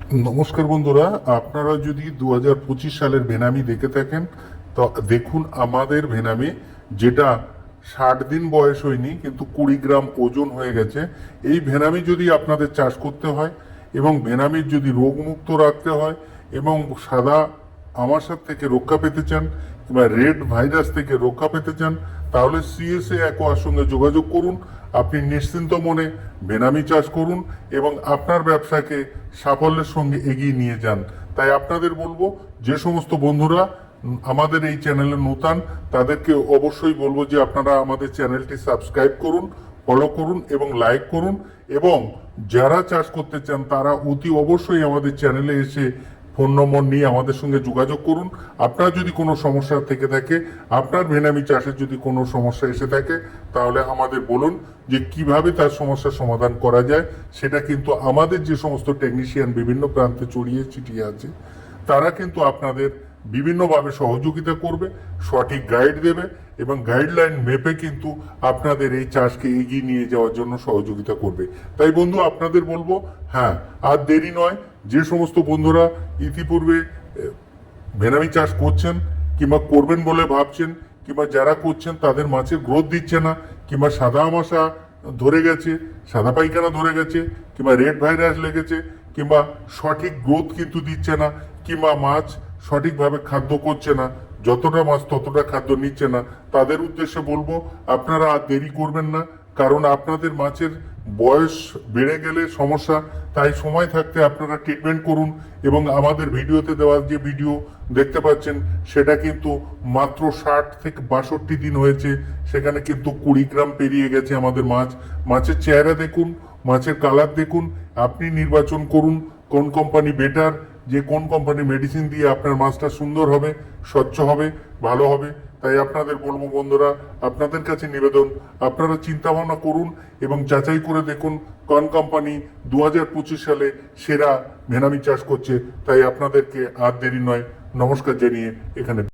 নমস্কার বন্ধুরা, আপনারা যদি 2025 সালের ভেনামি দেখে থাকেন তো দেখুন আমাদের ভেনামি, যেটা 60 দিন বয়স হয়নি কিন্তু 20 গ্রাম ওজন হয়ে গেছে। এই ভেনামি যদি আপনাদের চাষ করতে হয় এবং ভেনামির যদি রোগমুক্ত রাখতে হয় এবং সাদা আমাশার থেকে রক্ষা পেতে চান কিংবা রেড ভাইরাস থেকে রক্ষা পেতে চান, তাহলে সিএসএ অ্যাকোয়ার সঙ্গে যোগাযোগ করুন। আপনি নিশ্চিন্ত মনে ভেনামি চাষ করুন এবং আপনার ব্যবসাকে সাফল্যের সঙ্গে এগিয়ে নিয়ে যান। তাই আপনাদের বলবো, যে সমস্ত বন্ধুরা আমাদের এই চ্যানেলে নতুন, তাদেরকে অবশ্যই বলবো যে আপনারা আমাদের চ্যানেলটি সাবস্ক্রাইব করুন, ফলো করুন এবং লাইক করুন। এবং যারা চাষ করতে চান তারা অতি অবশ্যই আমাদের চ্যানেলে এসে ফোন নম্বর নিয়ে আমাদের সঙ্গে যোগাযোগ করুন। আপনার যদি কোনো সমস্যা থেকে থাকে, আপনার ভেনামি চাষের যদি কোনো সমস্যা এসে থাকে, তাহলে আমাদের বলুন যে কিভাবে তার সমস্যার সমাধান করা যায়। সেটা কিন্তু আমাদের যে সমস্ত টেকনিশিয়ান বিভিন্ন প্রান্তে ছড়িয়ে ছিটিয়ে আছে, তারা কিন্তু আপনাদের বিভিন্নভাবে সহযোগিতা করবে, সঠিক গাইড দেবে এবং গাইডলাইন মেপে কিন্তু আপনাদের এই চাষকে এগিয়ে নিয়ে যাওয়ার জন্য সহযোগিতা করবে। তাই বন্ধু, আপনাদের বলবো, হ্যাঁ, আর দেরি নয়। যে সমস্ত বন্ধুরা ইতিপূর্বে ভেনামি চাষ করছেন কিংবা করবেন বলে ভাবছেন, কিংবা যারা করছেন তাদের মাছের গ্রোথ দিচ্ছে না, কিংবা সাদা আমাশা ধরে গেছে, সাদা পায়খানা ধরে গেছে, কিংবা রেড ভাইরাস লেগেছে, কিংবা সঠিক গ্রোথ কিন্তু দিচ্ছে না, কিংবা মাছ সঠিকভাবে খাদ্য করছে না, যতটা মাছ ততটা খাদ্য নিচ্ছে না, তাদের উদ্দেশ্যে বলবো আপনারা আর দেরি করবেন না। কারণ আপনাদের মাছের বয়স বেড়ে গেলে সমস্যা। তাই সময় থাকতে আপনারা ট্রিটমেন্ট করুন এবং আমাদের ভিডিওতে দেওয়া যে ভিডিও দেখতে পাচ্ছেন সেটা কিন্তু মাত্র 60 থেকে 62 দিন হয়েছে, সেখানে কিন্তু 20 গ্রাম পেরিয়ে গেছে আমাদের মাছ। মাছের চেহারা দেখুন, মাছের কালার দেখুন, আপনি নির্বাচন করুন কোন কোম্পানি বেটার, যে কোন কোম্পানি মেডিসিন দিয়ে আপনার মাছটা সুন্দর হবে, স্বচ্ছ হবে, ভালো হবে। তাই আপনাদের বলবো বন্ধুরা, আপনাদের কাছে নিবেদন, আপনারা চিন্তা ভাবনা করুন এবং যাচাই করে দেখুন কোন কোম্পানি 2025 সালে সেরা ভেনামি চাষ করছে। তাই আপনাদেরকে আর দেরি নয়, নমস্কার জানিয়ে এখানে